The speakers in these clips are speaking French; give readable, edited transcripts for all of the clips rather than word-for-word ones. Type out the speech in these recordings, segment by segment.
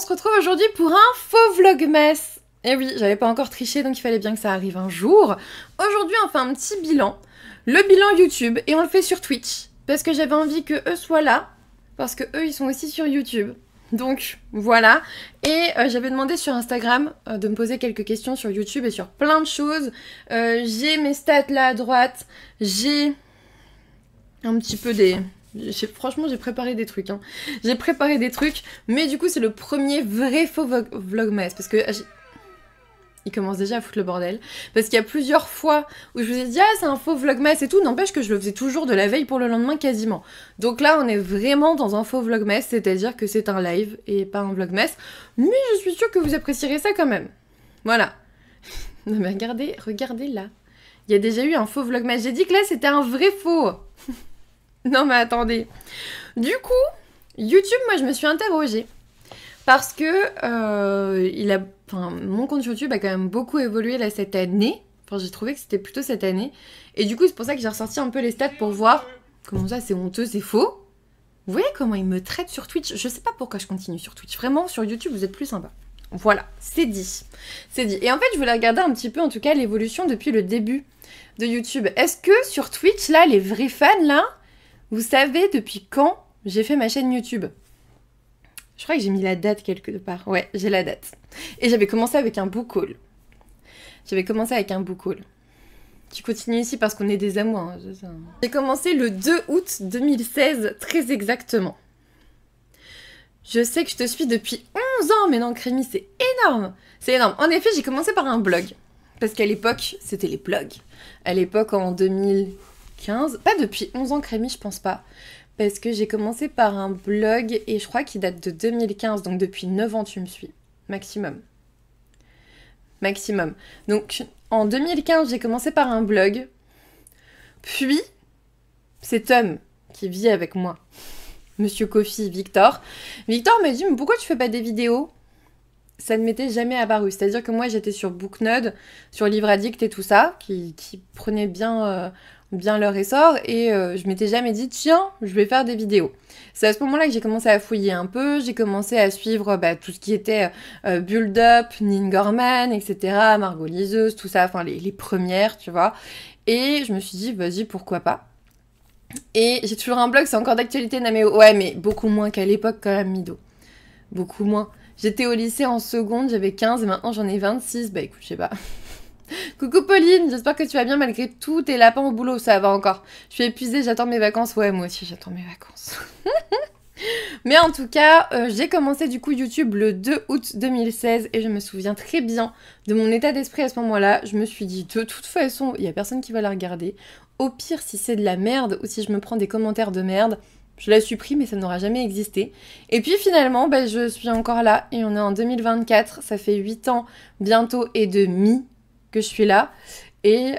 se retrouve aujourd'hui pour un faux vlogmas. Et oui, j'avais pas encore triché, donc il fallait bien que ça arrive un jour. Aujourd'hui, on fait un petit bilan. Le bilan YouTube, et on le fait sur Twitch. Parce que j'avais envie que eux soient là. Parce que eux, ils sont aussi sur YouTube. Donc, voilà. Et j'avais demandé sur Instagram de me poser quelques questions sur YouTube et sur plein de choses. J'ai mes stats là à droite. J'ai un petit peu des... Franchement, j'ai préparé des trucs. Hein. J'ai préparé des trucs, mais du coup, c'est le premier vrai faux vlogmas. Parce que... Il commence déjà à foutre le bordel. Parce qu'il y a plusieurs fois où je vous ai dit « Ah, c'est un faux vlogmas et tout ». N'empêche que je le faisais toujours de la veille pour le lendemain quasiment. Donc là, on est vraiment dans un faux vlogmas, c'est-à-dire que c'est un live et pas un vlogmas. Mais je suis sûre que vous apprécierez ça quand même. Voilà. Non mais regardez là. Il y a déjà eu un faux vlogmas. J'ai dit que là, c'était un vrai faux. Non mais attendez. Du coup, YouTube, moi, je me suis interrogée. Parce que mon compte YouTube a quand même beaucoup évolué là cette année. Enfin, j'ai trouvé que c'était plutôt cette année. Et du coup, c'est pour ça que j'ai ressorti un peu les stats pour voir comment ça, c'est honteux, c'est faux. Vous voyez comment ils me traitent sur Twitch? Je sais pas pourquoi je continue sur Twitch. Vraiment, sur YouTube, vous êtes plus sympa. Voilà, c'est dit. C'est dit. Et en fait, je voulais regarder un petit peu, en tout cas, l'évolution depuis le début de YouTube. Est-ce que sur Twitch, là, les vrais fans, là, vous savez depuis quand j'ai fait ma chaîne YouTube? Je crois que j'ai mis la date quelque part. Ouais, j'ai la date. Et j'avais commencé avec un book haul. Tu continues ici parce qu'on est des amours. Hein, j'ai commencé le 2 août 2016, très exactement. Je sais que je te suis depuis 11 ans, mais non, Crémy, c'est énorme. C'est énorme. En effet, j'ai commencé par un blog. Parce qu'à l'époque, c'était les blogs. À l'époque, en 2015... Pas depuis 11 ans, Crémy, je pense pas. Parce que j'ai commencé par un blog et je crois qu'il date de 2015, donc depuis 9 ans tu me suis. Maximum. Maximum. Donc en 2015 j'ai commencé par un blog. Puis cet homme qui vit avec moi, Monsieur Kofi, Victor. Victor m'a dit mais pourquoi tu fais pas des vidéos? Ça ne m'était jamais apparu. C'est-à-dire que moi j'étais sur Booknode, sur Livre Addict et tout ça, qui prenait bien... bien leur essor et je m'étais jamais dit tiens je vais faire des vidéos. C'est à ce moment-là que j'ai commencé à fouiller un peu, j'ai commencé à suivre tout ce qui était Build Up, Nin Gorman, etc., Margot Liseuse, tout ça, enfin les premières, tu vois. Et je me suis dit vas-y pourquoi pas. Et j'ai toujours un blog, c'est encore d'actualité, mais ouais mais beaucoup moins qu'à l'époque quand même, Mido. Beaucoup moins. J'étais au lycée en seconde, j'avais 15 et maintenant j'en ai 26, bah écoute je sais pas. Coucou Pauline, j'espère que tu vas bien malgré tous tes lapins au boulot, ça va encore. Je suis épuisée, j'attends mes vacances. Ouais, moi aussi j'attends mes vacances. Mais en tout cas, j'ai commencé du coup YouTube le 2 août 2016 et je me souviens très bien de mon état d'esprit à ce moment-là. Je me suis dit, de toute façon, il n'y a personne qui va la regarder. Au pire, si c'est de la merde ou si je me prends des commentaires de merde, je la supprime et ça n'aura jamais existé. Et puis finalement, je suis encore là et on est en 2024. Ça fait 8 ans bientôt et demi que je suis là et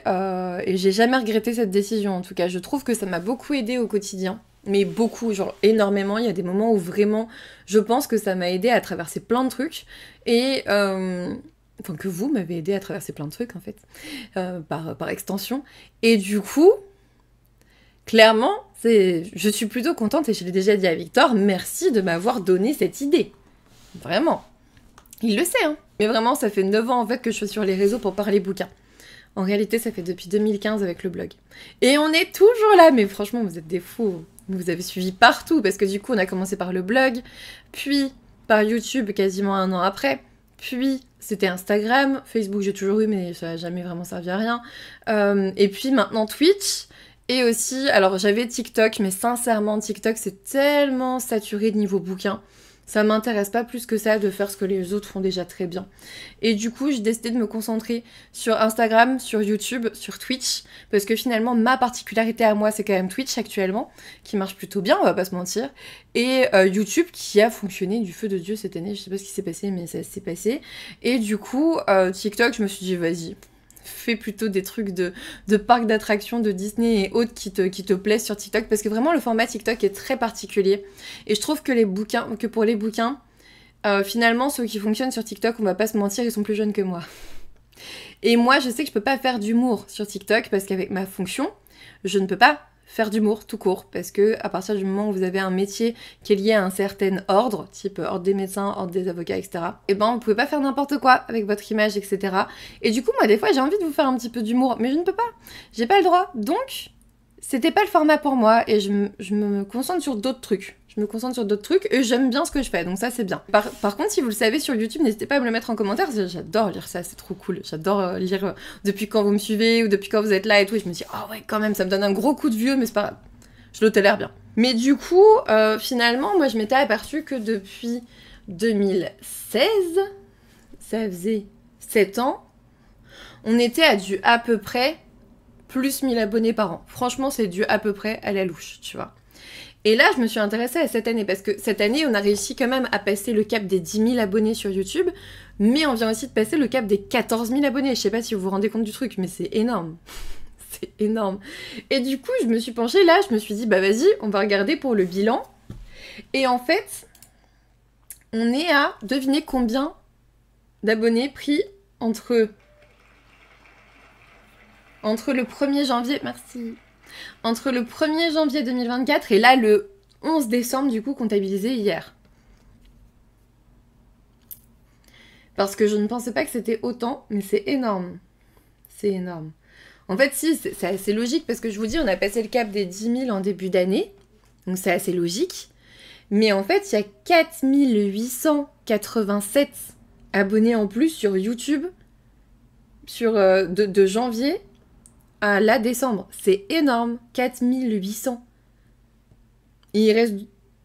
j'ai jamais regretté cette décision. En tout cas, je trouve que ça m'a beaucoup aidé au quotidien, mais beaucoup, genre énormément. Il y a des moments où vraiment je pense que ça m'a aidé à traverser plein de trucs et enfin que vous m'avez aidé à traverser plein de trucs en fait, par extension. Et du coup, clairement, je suis plutôt contente et je l'ai déjà dit à Victor, merci de m'avoir donné cette idée. Vraiment. Il le sait, hein. Mais vraiment, ça fait 9 ans en fait que je suis sur les réseaux pour parler bouquins. En réalité, ça fait depuis 2015 avec le blog. Et on est toujours là, mais franchement, vous êtes des fous. Vous avez suivi partout, parce que du coup, on a commencé par le blog, puis par YouTube quasiment un an après, puis c'était Instagram, Facebook j'ai toujours eu, mais ça n'a jamais vraiment servi à rien. Et puis maintenant Twitch, et aussi, alors j'avais TikTok, mais sincèrement, TikTok c'est tellement saturé de niveau bouquin. Ça m'intéresse pas plus que ça de faire ce que les autres font déjà très bien. Et du coup, j'ai décidé de me concentrer sur Instagram, sur YouTube, sur Twitch, parce que finalement, ma particularité à moi, c'est quand même Twitch actuellement, qui marche plutôt bien, on va pas se mentir, et YouTube qui a fonctionné du feu de Dieu cette année, je sais pas ce qui s'est passé, mais ça s'est passé. Et du coup, TikTok, je me suis dit, vas-y, fais plutôt des trucs de parcs d'attractions de Disney et autres qui te plaisent sur TikTok, parce que vraiment le format TikTok est très particulier et je trouve que pour les bouquins finalement ceux qui fonctionnent sur TikTok, on va pas se mentir, ils sont plus jeunes que moi. Et moi je sais que je peux pas faire d'humour sur TikTok parce qu'avec ma fonction je ne peux pas faire d'humour tout court, parce que à partir du moment où vous avez un métier qui est lié à un certain ordre, type ordre des médecins, ordre des avocats, etc., et ben vous pouvez pas faire n'importe quoi avec votre image, etc. Et du coup, moi, des fois, j'ai envie de vous faire un petit peu d'humour, mais je ne peux pas. J'ai pas le droit. Donc, c'était pas le format pour moi, et je me concentre sur d'autres trucs. Je me concentre sur d'autres trucs, et j'aime bien ce que je fais, donc ça, c'est bien. Par contre, si vous le savez sur YouTube, n'hésitez pas à me le mettre en commentaire, j'adore lire ça, c'est trop cool. J'adore lire depuis quand vous me suivez, ou depuis quand vous êtes là et tout, et je me dis, oh ouais, quand même, ça me donne un gros coup de vieux, mais c'est pas grave. Je le tolère bien. Mais du coup, finalement, moi, je m'étais aperçue que depuis 2016, ça faisait 7 ans, on était à peu près plus 1000 abonnés par an. Franchement, c'est dû à peu près à la louche, tu vois. Et là, je me suis intéressée à cette année, parce que cette année, on a réussi quand même à passer le cap des 10 000 abonnés sur YouTube, mais on vient aussi de passer le cap des 14 000 abonnés. Je sais pas si vous vous rendez compte du truc, mais c'est énorme. C'est énorme. Et du coup, je me suis penchée là, je me suis dit, bah vas-y, on va regarder pour le bilan. Et en fait, on est à, devinez combien d'abonnés pris entre le 1er janvier, merci, entre le 1er janvier 2024 et là le 11 décembre du coup comptabilisé hier. Parce que je ne pensais pas que c'était autant, mais c'est énorme. C'est énorme. En fait, si, c'est assez logique parce que je vous dis, on a passé le cap des 10 000 en début d'année, donc c'est assez logique. Mais en fait, il y a 4 887 abonnés en plus sur YouTube de janvier à là décembre. C'est énorme, 4 800. Et il reste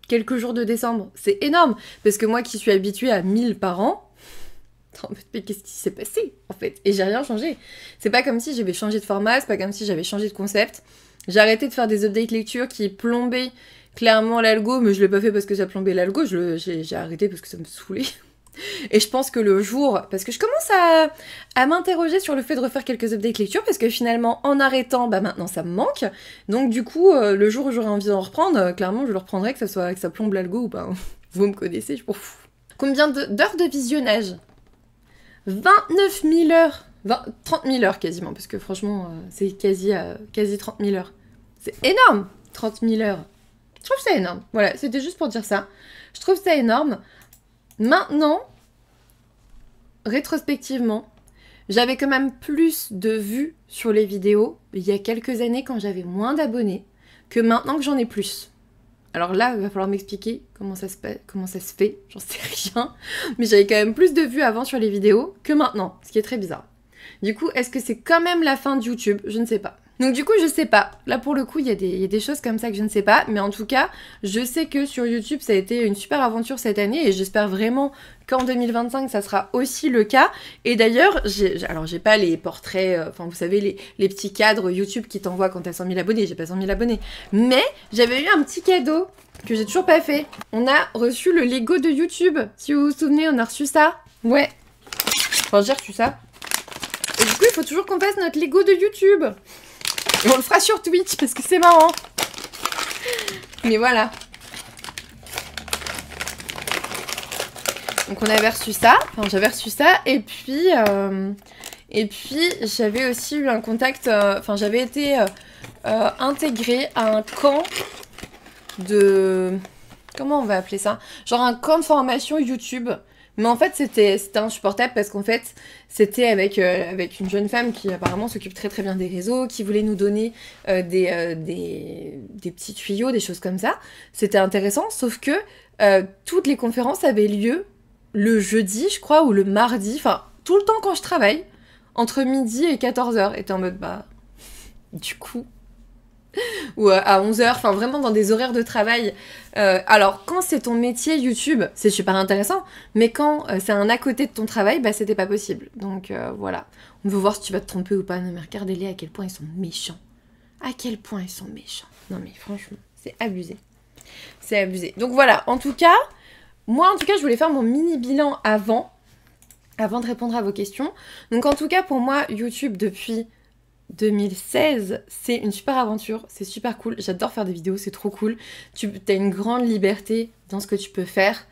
quelques jours de décembre. C'est énorme, parce que moi qui suis habituée à 1000 par an, mais qu'est-ce qui s'est passé en fait? Et j'ai rien changé. C'est pas comme si j'avais changé de format, c'est pas comme si j'avais changé de concept. J'ai arrêté de faire des updates lecture qui plombaient clairement l'algo, mais je l'ai pas fait parce que ça plombait l'algo, j'ai arrêté parce que ça me saoulait. Et je pense que le jour, parce que je commence à m'interroger sur le fait de refaire quelques updates lecture, parce que finalement, en arrêtant, bah maintenant ça me manque. Donc du coup, le jour où j'aurai envie d'en reprendre, clairement je le reprendrai, que ça plombe l'algo ou pas. Vous me connaissez, je m'en fous. Combien d'heures de visionnage? 29 000 heures. 30 000 heures quasiment, parce que franchement, c'est quasi 30 000 heures. C'est énorme, 30 000 heures. Je trouve ça énorme. Voilà, c'était juste pour dire ça. Je trouve ça énorme. Maintenant, rétrospectivement, j'avais quand même plus de vues sur les vidéos il y a quelques années quand j'avais moins d'abonnés que maintenant que j'en ai plus. Alors là, il va falloir m'expliquer comment ça se fait, j'en sais rien. Mais j'avais quand même plus de vues avant sur les vidéos que maintenant, ce qui est très bizarre. Du coup, est-ce que c'est quand même la fin de YouTube? Je ne sais pas. Donc du coup, je sais pas. Là, pour le coup, il y a des choses comme ça que je ne sais pas. Mais en tout cas, je sais que sur YouTube, ça a été une super aventure cette année. Et j'espère vraiment qu'en 2025, ça sera aussi le cas. Et d'ailleurs, j'ai pas les portraits... Enfin, vous savez, les petits cadres YouTube qui t'envoient quand t'as 100 000 abonnés. J'ai pas 100 000 abonnés. Mais j'avais eu un petit cadeau que j'ai toujours pas fait. On a reçu le Lego de YouTube. Si vous vous souvenez, on a reçu ça. Ouais. Enfin, j'ai reçu ça. Et du coup, il faut toujours qu'on fasse notre Lego de YouTube. Et on le fera sur Twitch parce que c'est marrant. Mais voilà. Donc on avait reçu ça. Enfin, j'avais reçu ça. Et puis j'avais aussi eu un contact... Enfin, j'avais été intégrée à un camp de... Comment on va appeler ça? Genre un camp de formation YouTube. Mais en fait, c'était insupportable parce qu'en fait, c'était avec une jeune femme qui apparemment s'occupe très très bien des réseaux, qui voulait nous donner des petits tuyaux, des choses comme ça. C'était intéressant, sauf que toutes les conférences avaient lieu le jeudi, je crois, ou le mardi, enfin, tout le temps quand je travaille, entre midi et 14h. Et t'es en mode, bah, du coup... ou à 11h, enfin vraiment dans des horaires de travail. Alors quand c'est ton métier YouTube, c'est super intéressant, mais quand c'est un à côté de ton travail, bah c'était pas possible. Donc voilà, on veut voir si tu vas te tromper ou pas. Non mais regardez-les à quel point ils sont méchants. À quel point ils sont méchants. Non mais franchement, c'est abusé. C'est abusé. Donc voilà, en tout cas, moi en tout cas je voulais faire mon mini bilan avant de répondre à vos questions. Donc en tout cas pour moi, YouTube depuis 2016, c'est une super aventure, c'est super cool, j'adore faire des vidéos, c'est trop cool. Tu as une grande liberté dans ce que tu peux faire,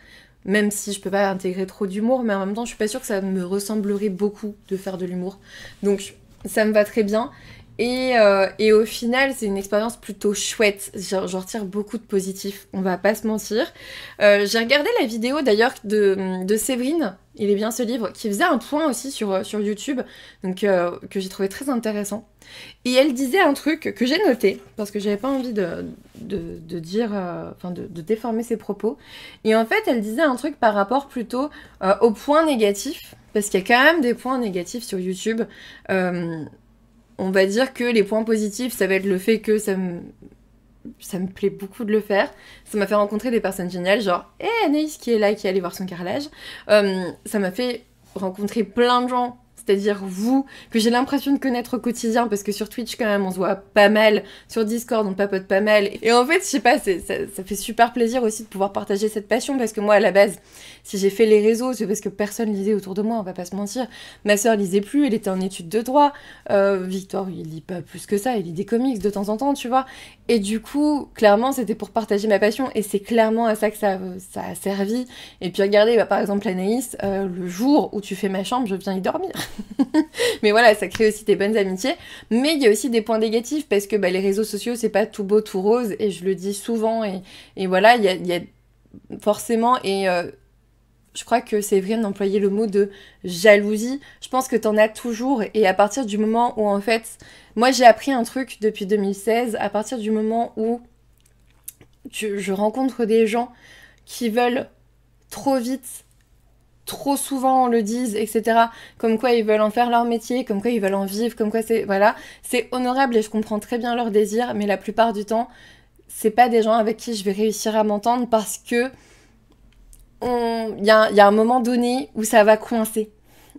même si je peux pas intégrer trop d'humour, mais en même temps je suis pas sûre que ça me ressemblerait beaucoup de faire de l'humour. Donc ça me va très bien. Et au final, c'est une expérience plutôt chouette. J'en retire beaucoup de positifs, on va pas se mentir. J'ai regardé la vidéo d'ailleurs de Séverine, il est bien ce livre, qui faisait un point aussi sur YouTube, donc que j'ai trouvé très intéressant. Et elle disait un truc que j'ai noté, parce que j'avais pas envie de dire, enfin de déformer ses propos. Et en fait, elle disait un truc par rapport plutôt aux points négatifs, parce qu'il y a quand même des points négatifs sur YouTube. On va dire que les points positifs, ça va être le fait que ça me plaît beaucoup de le faire. Ça m'a fait rencontrer des personnes géniales, genre Anaïs qui est là, qui est allée voir son carrelage. Ça m'a fait rencontrer plein de gens, c'est-à-dire vous, que j'ai l'impression de connaître au quotidien, parce que sur Twitch quand même on se voit pas mal, sur Discord on papote pas mal, et en fait je sais pas, ça fait super plaisir aussi de pouvoir partager cette passion, parce que moi à la base, si j'ai fait les réseaux, c'est parce que personne lisait autour de moi, on va pas se mentir. Ma sœur lisait plus, elle était en études de droit, Victor il lit pas plus que ça, il lit des comics de temps en temps, tu vois, et du coup, clairement c'était pour partager ma passion, et c'est clairement à ça que ça a servi. Et puis regardez, bah, par exemple Anaïs, le jour où tu fais ma chambre, je viens y dormir. Mais voilà, ça crée aussi des bonnes amitiés. Mais il y a aussi des points négatifs, parce que bah, les réseaux sociaux, c'est pas tout beau, tout rose, et je le dis souvent, et voilà, il y a forcément, et je crois que Séverine employait le mot de jalousie. Je pense que t'en as toujours, et à partir du moment où, en fait, moi j'ai appris un truc depuis 2016, à partir du moment où je rencontre des gens qui veulent trop vite, trop souvent on le dise, etc. Comme quoi ils veulent en faire leur métier, comme quoi ils veulent en vivre, comme quoi c'est... Voilà, c'est honorable et je comprends très bien leurs désirs, mais la plupart du temps, c'est pas des gens avec qui je vais réussir à m'entendre, parce que il y a un moment donné où ça va coincer,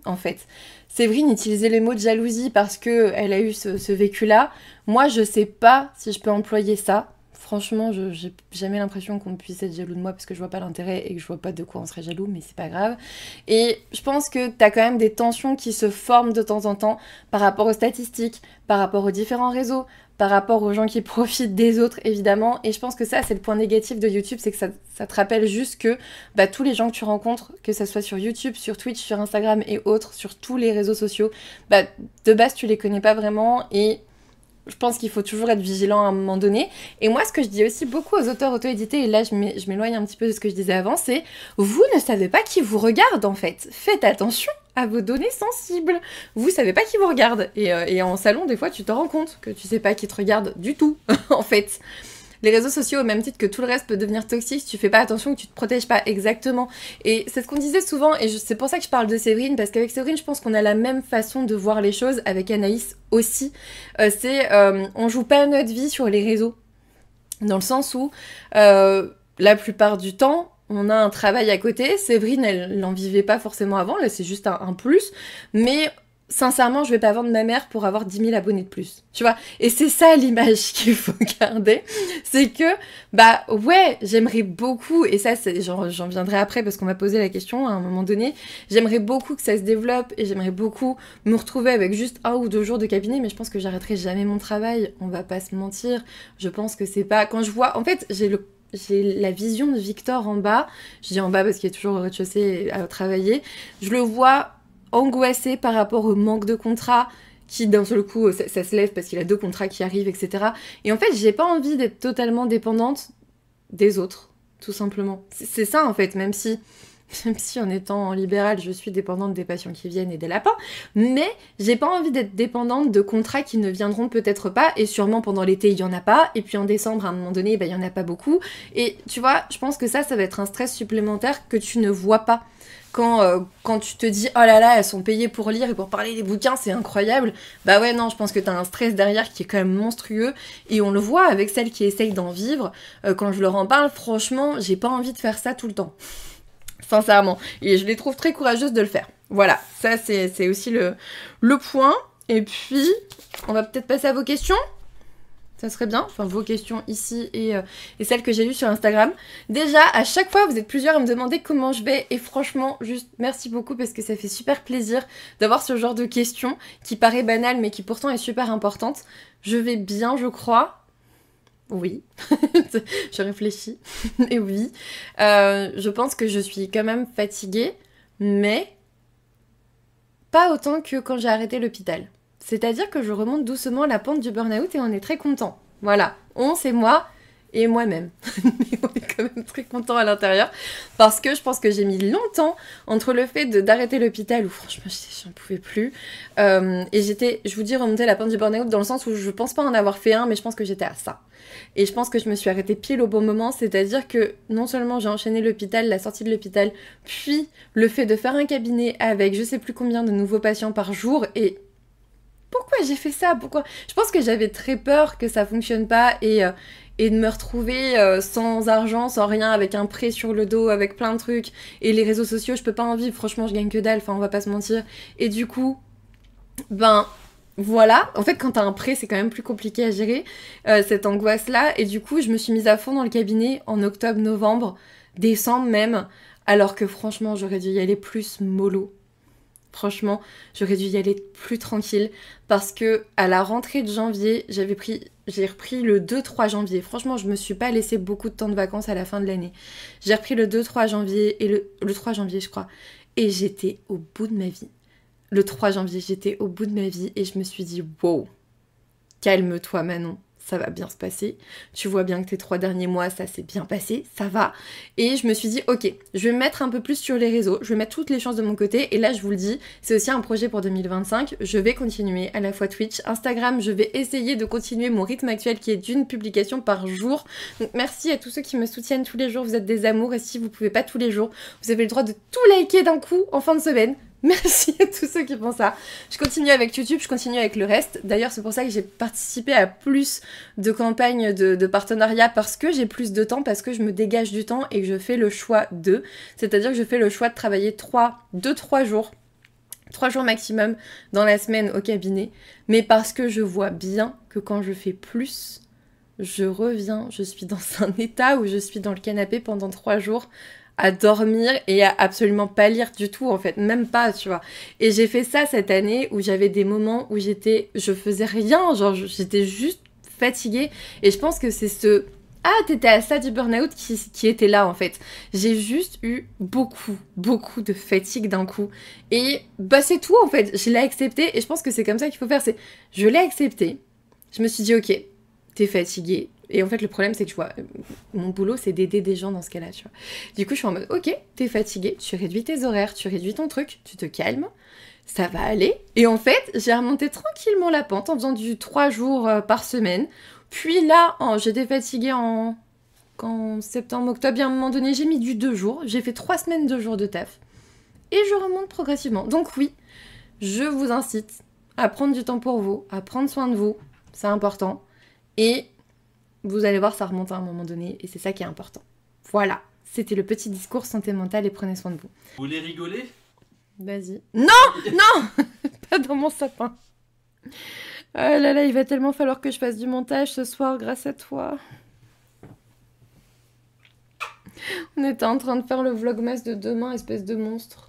en fait. Séverine utilisait les mots de jalousie parce qu'elle a eu ce vécu-là. Moi, je sais pas si je peux employer ça. Franchement, j'ai jamais l'impression qu'on puisse être jaloux de moi, parce que je vois pas l'intérêt et que je vois pas de quoi on serait jaloux, mais c'est pas grave. Et je pense que t'as quand même des tensions qui se forment de temps en temps par rapport aux statistiques, par rapport aux différents réseaux, par rapport aux gens qui profitent des autres, évidemment. Et je pense que ça, c'est le point négatif de YouTube, c'est que ça te rappelle juste que bah, tous les gens que tu rencontres, que ça soit sur YouTube, sur Twitch, sur Instagram et autres, sur tous les réseaux sociaux, bah, de base, tu les connais pas vraiment, et je pense qu'il faut toujours être vigilant à un moment donné. Et moi, ce que je dis aussi beaucoup aux auteurs auto-édités, et là je m'éloigne un petit peu de ce que je disais avant, c'est vous ne savez pas qui vous regarde en fait. Faites attention à vos données sensibles. Vous savez pas qui vous regarde. Et en salon, des fois, tu te rends compte que tu sais pas qui te regarde du tout, en fait. Les réseaux sociaux, au même titre que tout le reste, peut devenir toxique si tu fais pas attention, que tu te protèges pas exactement. Et c'est ce qu'on disait souvent, et c'est pour ça que je parle de Séverine, parce qu'avec Séverine, je pense qu'on a la même façon de voir les choses, avec Anaïs aussi. On joue pas notre vie sur les réseaux. Dans le sens où, la plupart du temps, on a un travail à côté. Séverine, elle n'en vivait pas forcément avant, là c'est juste un plus. Mais sincèrement, je vais pas vendre ma mère pour avoir 10 000 abonnés de plus. Tu vois? Et c'est ça l'image qu'il faut garder. C'est que, bah ouais, j'aimerais beaucoup, et ça, j'en viendrai après parce qu'on m'a posé la question à un moment donné, j'aimerais beaucoup que ça se développe, et j'aimerais beaucoup me retrouver avec juste 1 ou 2 jours de cabinet, mais je pense que j'arrêterai jamais mon travail. On va pas se mentir. Je pense que c'est pas... Quand je vois... En fait, j'ai la vision de Victor en bas. Je dis en bas parce qu'il est toujours au rez-de-chaussée à travailler. Je le vois angoissé par rapport au manque de contrat, qui d'un seul coup ça se lève parce qu'il a 2 contrats qui arrivent, etc. Et en fait, j'ai pas envie d'être totalement dépendante des autres, tout simplement. C'est ça en fait, même si en étant en libéral, je suis dépendante des patients qui viennent et des lapins, mais j'ai pas envie d'être dépendante de contrats qui ne viendront peut-être pas, et sûrement pendant l'été il y en a pas, et puis en décembre à un moment donné, bah, il y en a pas beaucoup, et tu vois, je pense que ça va être un stress supplémentaire que tu ne vois pas. Quand tu te dis « Oh là là, elles sont payées pour lire et pour parler des bouquins, c'est incroyable », bah ouais, non, je pense que t'as un stress derrière qui est quand même monstrueux, et on le voit avec celles qui essayent d'en vivre. Quand je leur en parle, franchement, j'ai pas envie de faire ça tout le temps. Sincèrement. Et je les trouve très courageuses de le faire. Voilà, ça c'est aussi le point. Et puis, on va peut-être passer à vos questions. Ça serait bien, enfin vos questions ici et celles que j'ai lues sur Instagram. Déjà, à chaque fois, vous êtes plusieurs à me demander comment je vais, et franchement, juste merci beaucoup, parce que ça fait super plaisir d'avoir ce genre de questions qui paraît banale mais qui pourtant est super importante. Je vais bien, je crois. Oui, je réfléchis, et oui. Je pense que je suis quand même fatiguée, mais pas autant que quand j'ai arrêté l'hôpital. C'est-à-dire que je remonte doucement la pente du burn-out et on est très content. Voilà, on, c'est moi et moi-même. Mais on est quand même très content à l'intérieur parce que je pense que j'ai mis longtemps entre le fait d'arrêter l'hôpital où franchement j'en pouvais plus et j'étais, je vous dis, remonter la pente du burn-out dans le sens où je pense pas en avoir fait un, mais je pense que j'étais à ça. Et je pense que je me suis arrêtée pile au bon moment, c'est-à-dire que non seulement j'ai enchaîné l'hôpital, la sortie de l'hôpital, puis le fait de faire un cabinet avec je sais plus combien de nouveaux patients par jour et... Pourquoi j'ai fait ça? Pourquoi? Je pense que j'avais très peur que ça fonctionne pas et de me retrouver sans argent, sans rien, avec un prêt sur le dos, avec plein de trucs. Et les réseaux sociaux, je peux pas en vivre, franchement, je gagne que dalle, enfin, on va pas se mentir. Et du coup, ben... Voilà, en fait quand t'as un prêt c'est quand même plus compliqué à gérer, cette angoisse-là, et du coup je me suis mise à fond dans le cabinet en octobre, novembre, décembre même, alors que franchement j'aurais dû y aller plus mollo. Franchement, j'aurais dû y aller plus tranquille parce que à la rentrée de janvier, j'ai repris le 2-3 janvier. Franchement, je me suis pas laissé beaucoup de temps de vacances à la fin de l'année. J'ai repris le 2-3 janvier et le 3 janvier, je crois. Et j'étais au bout de ma vie. Le 3 janvier, j'étais au bout de ma vie et je me suis dit, wow, calme-toi Manon. Ça va bien se passer. Tu vois bien que tes 3 derniers mois, ça s'est bien passé, ça va. Et je me suis dit, ok, je vais me mettre un peu plus sur les réseaux, je vais mettre toutes les chances de mon côté. Et là, je vous le dis, c'est aussi un projet pour 2025. Je vais continuer à la fois Twitch, Instagram, je vais essayer de continuer mon rythme actuel qui est d'une publication par jour. Donc merci à tous ceux qui me soutiennent tous les jours, vous êtes des amours. Et si vous pouvez pas tous les jours, vous avez le droit de tout liker d'un coup en fin de semaine. Merci à tous ceux qui font ça. Je continue avec YouTube, je continue avec le reste. D'ailleurs, c'est pour ça que j'ai participé à plus de campagnes de partenariat parce que j'ai plus de temps, parce que je me dégage du temps et que je fais le choix de. C'est-à-dire que je fais le choix de travailler 2-3 jours. 3 jours maximum dans la semaine au cabinet. Mais parce que je vois bien que quand je fais plus, je reviens, je suis dans un état où je suis dans le canapé pendant 3 jours à dormir et à absolument pas lire du tout en fait, même pas, tu vois. Et j'ai fait ça cette année où j'avais des moments où je faisais rien, genre j'étais juste fatiguée et je pense que c'est t'étais à ça du burn-out qui était là en fait. J'ai juste eu beaucoup de fatigue d'un coup et bah c'est tout en fait, je l'ai accepté et je pense que c'est comme ça qu'il faut faire, je l'ai accepté, je me suis dit ok, t'es fatiguée. Et en fait, le problème, c'est que, tu vois, mon boulot, c'est d'aider des gens dans ce cas-là, tu vois. Du coup, je suis en mode, ok, t'es fatiguée, tu réduis tes horaires, tu réduis ton truc, tu te calmes, ça va aller. Et en fait, j'ai remonté tranquillement la pente en faisant du 3 jours par semaine. Puis là, j'étais fatiguée en septembre, octobre, et à un moment donné, j'ai mis du 2 jours. J'ai fait 3 semaines, 2 jours de taf. Et je remonte progressivement. Donc oui, je vous incite à prendre du temps pour vous, à prendre soin de vous, c'est important. Et... vous allez voir, ça remonte à un moment donné et c'est ça qui est important. Voilà, c'était le petit discours santé mentale et prenez soin de vous. Vous voulez rigoler? Vas-y. Non Pas dans mon sapin. Oh là là, il va tellement falloir que je fasse du montage ce soir grâce à toi. On était en train de faire le vlogmas de demain, espèce de monstre.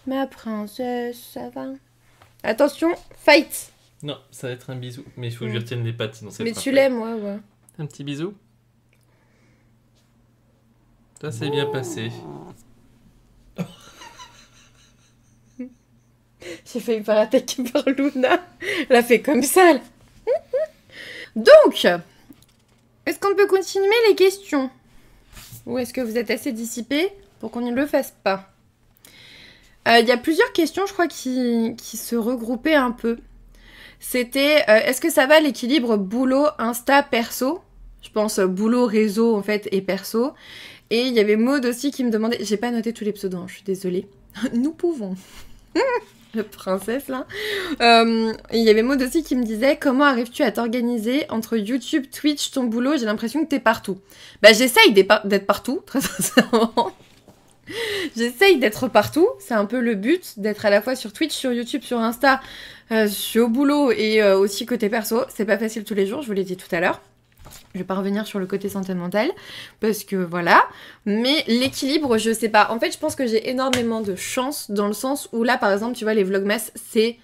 Ma princesse, ça va? Attention, fight! Non, ça va être un bisou, mais il faut que je retienne les pattes, sinon c'est Mais pas tu fait. l'aimes, ouais. Un petit bisou. Ça s'est bien passé. J'ai failli me faire attaquer par Luna. Elle a fait comme ça, là. Donc, est-ce qu'on peut continuer les questions? Ou est-ce que vous êtes assez dissipés pour qu'on ne le fasse pas? Il y a plusieurs questions, je crois, qui se regroupaient un peu. C'était, est-ce que ça va l'équilibre boulot, Insta, perso? Je pense boulot, réseau, en fait, et perso. Et il y avait Maud aussi qui me demandait... J'ai pas noté tous les pseudos, je suis désolée. Nous pouvons. La princesse, là. Il y avait Maud aussi qui me disait, comment arrives-tu à t'organiser entre YouTube, Twitch, ton boulot? J'ai l'impression que t'es partout. Bah, j'essaye d'être partout, très sincèrement. J'essaye d'être partout, c'est un peu le but, d'être à la fois sur Twitch, sur YouTube, sur Insta, je suis au boulot et aussi côté perso. C'est pas facile tous les jours, je vous l'ai dit tout à l'heure. Je vais pas revenir sur le côté santé mentale, parce que voilà. Mais l'équilibre, je sais pas. En fait, je pense que j'ai énormément de chance, dans le sens où là, par exemple, tu vois, les vlogmas, c'est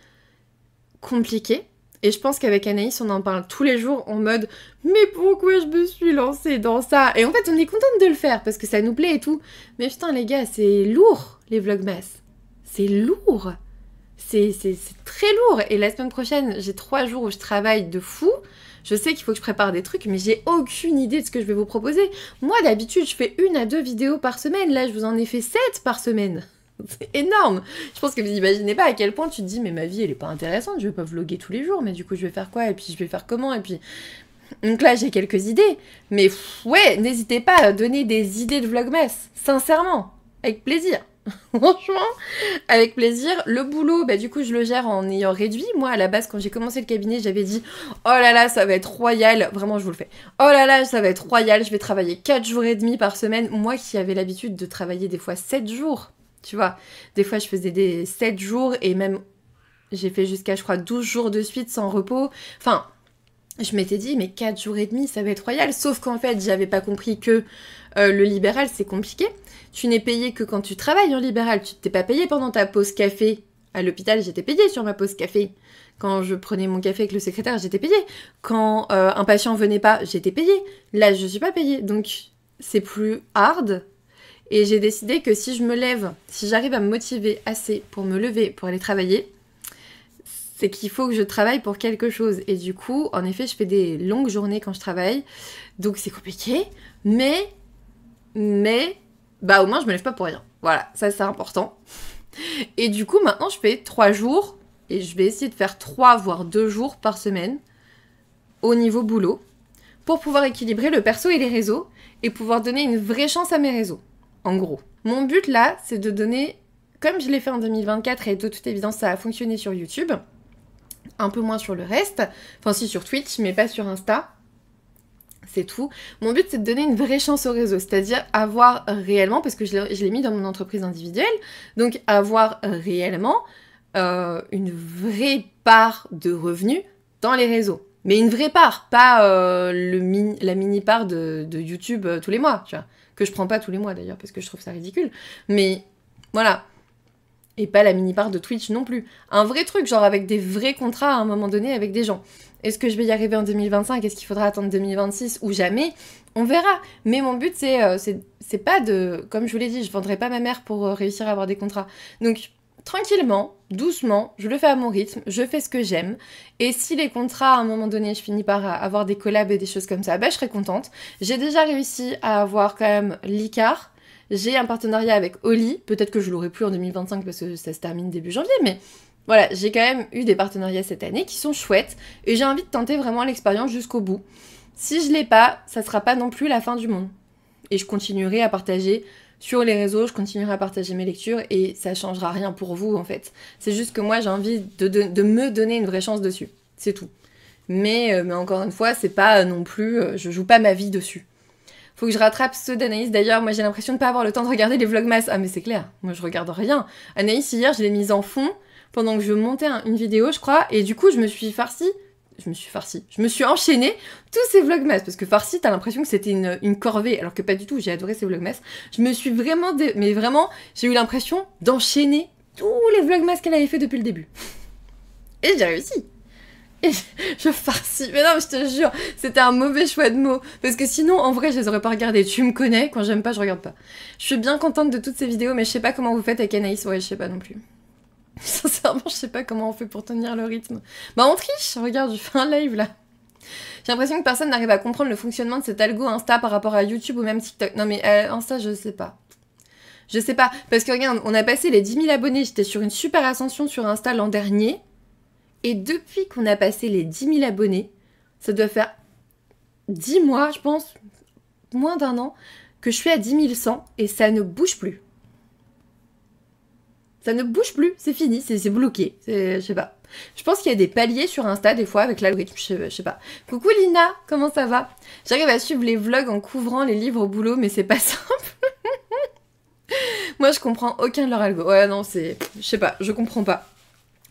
compliqué. Et je pense qu'avec Anaïs, on en parle tous les jours en mode « Mais pourquoi je me suis lancée dans ça ?» Et en fait, on est contente de le faire parce que ça nous plaît et tout. Mais putain, les gars, c'est lourd, les vlogmas. C'est lourd. c'est très lourd. Et la semaine prochaine, j'ai 3 jours où je travaille de fou. Je sais qu'il faut que je prépare des trucs, mais j'ai aucune idée de ce que je vais vous proposer. Moi, d'habitude, je fais 1 à 2 vidéos par semaine. Là, je vous en ai fait 7 par semaine. C'est énorme. Je pense que vous imaginez pas à quel point tu te dis, mais ma vie, elle est pas intéressante. Je vais pas vlogger tous les jours, mais du coup, je vais faire quoi? Et puis, je vais faire comment? Et puis... Donc là, j'ai quelques idées. Mais ouais, n'hésitez pas à donner des idées de Vlogmas. Sincèrement. Avec plaisir. Franchement, avec plaisir. Le boulot, bah du coup, je le gère en ayant réduit. Moi, à la base, quand j'ai commencé le cabinet, j'avais dit « Oh là là, ça va être royal !» Vraiment, je vous le fais. « Oh là là, ça va être royal, je vais travailler 4 jours et demi par semaine. » Moi qui avais l'habitude de travailler des fois 7 jours, tu vois. Des fois, je faisais des 7 jours et même, j'ai fait jusqu'à, je crois, 12 jours de suite sans repos. Enfin... Je m'étais dit, mais 4 jours et demi, ça va être royal. Sauf qu'en fait, j'avais pas compris que le libéral, c'est compliqué. Tu n'es payé que quand tu travailles en libéral. Tu t'es pas payé pendant ta pause café. À l'hôpital, j'étais payée sur ma pause café. Quand je prenais mon café avec le secrétaire, j'étais payée. Quand un patient venait pas, j'étais payée. Là, je suis pas payée. Donc, c'est plus hard. Et j'ai décidé que si je me lève, si j'arrive à me motiver assez pour me lever, pour aller travailler, c'est qu'il faut que je travaille pour quelque chose. Et du coup, en effet, je fais des longues journées quand je travaille. Donc c'est compliqué. Mais, bah au moins je me lève pas pour rien. Voilà, ça c'est important. Et du coup, maintenant je fais 3 jours. Et je vais essayer de faire 3 voire 2 jours par semaine au niveau boulot. Pour pouvoir équilibrer le perso et les réseaux. Et pouvoir donner une vraie chance à mes réseaux. En gros. Mon but là, c'est de donner, comme je l'ai fait en 2024 et de toute évidence ça a fonctionné sur YouTube, un peu moins sur le reste, enfin si sur Twitch, mais pas sur Insta, c'est tout. Mon but c'est de donner une vraie chance au réseau, c'est-à-dire avoir réellement, parce que je l'ai mis dans mon entreprise individuelle, donc avoir réellement une vraie part de revenus dans les réseaux. Mais une vraie part, pas la mini-part de YouTube tous les mois, tu vois, que je prends pas tous les mois d'ailleurs, parce que je trouve ça ridicule, mais voilà. Et pas la mini-part de Twitch non plus. Un vrai truc, genre avec des vrais contrats à un moment donné avec des gens. Est-ce que je vais y arriver en 2025? Est-ce qu'il faudra attendre 2026 ou jamais? On verra. Mais mon but, c'est pas de... Comme je vous l'ai dit, je vendrai pas ma mère pour réussir à avoir des contrats. Donc, tranquillement, doucement, je le fais à mon rythme, je fais ce que j'aime. Et si les contrats, à un moment donné, je finis par avoir des collabs et des choses comme ça, bah je serai contente. J'ai déjà réussi à avoir quand même l'Icar. J'ai un partenariat avec Oli, peut-être que je l'aurai plus en 2025 parce que ça se termine début janvier, mais voilà, j'ai quand même eu des partenariats cette année qui sont chouettes et j'ai envie de tenter vraiment l'expérience jusqu'au bout. Si je l'ai pas, ça sera pas non plus la fin du monde. Et je continuerai à partager sur les réseaux, je continuerai à partager mes lectures et ça changera rien pour vous en fait. C'est juste que moi j'ai envie de me donner une vraie chance dessus, c'est tout. Mais encore une fois, c'est pas non plus, je joue pas ma vie dessus. Faut que je rattrape ceux d'Anaïs. D'ailleurs, moi j'ai l'impression de pas avoir le temps de regarder les vlogmas. Ah mais c'est clair, moi je regarde rien. Anaïs, hier, je l'ai mise en fond pendant que je montais une vidéo, je crois. Et du coup, je me suis enchaînée tous ces vlogmas. Parce que farci, t'as l'impression que c'était une corvée. Alors que pas du tout, j'ai adoré ces vlogmas. Je me suis vraiment... Mais vraiment, j'ai eu l'impression d'enchaîner tous les vlogmas qu'elle avait fait depuis le début. Et j'ai réussi. Et je farcis. Mais non, mais je te jure, c'était un mauvais choix de mots. Parce que sinon, en vrai, je les aurais pas regardés. Tu me connais, quand j'aime pas, je regarde pas. Je suis bien contente de toutes ces vidéos, mais je sais pas comment vous faites avec Anaïs. Ouais, je sais pas non plus. Sincèrement, je sais pas comment on fait pour tenir le rythme. Bah, on triche. Regarde, je fais un live là. J'ai l'impression que personne n'arrive à comprendre le fonctionnement de cet algo Insta par rapport à YouTube ou même TikTok. Non, mais Insta, je sais pas. Je sais pas. Parce que regarde, on a passé les 10 000 abonnés. J'étais sur une super ascension sur Insta l'an dernier. Et depuis qu'on a passé les 10 000 abonnés, ça doit faire 10 mois, je pense, moins d'1 an, que je suis à 10 100 et ça ne bouge plus. Ça ne bouge plus, c'est fini, c'est bloqué, je sais pas. Je pense qu'il y a des paliers sur Insta des fois avec l'algorithme, je sais pas. Coucou Lina, comment ça va? J'arrive à suivre les vlogs en couvrant les livres au boulot, mais c'est pas simple. Moi, je comprends aucun de leur algo. Ouais, non, je sais pas, je comprends pas.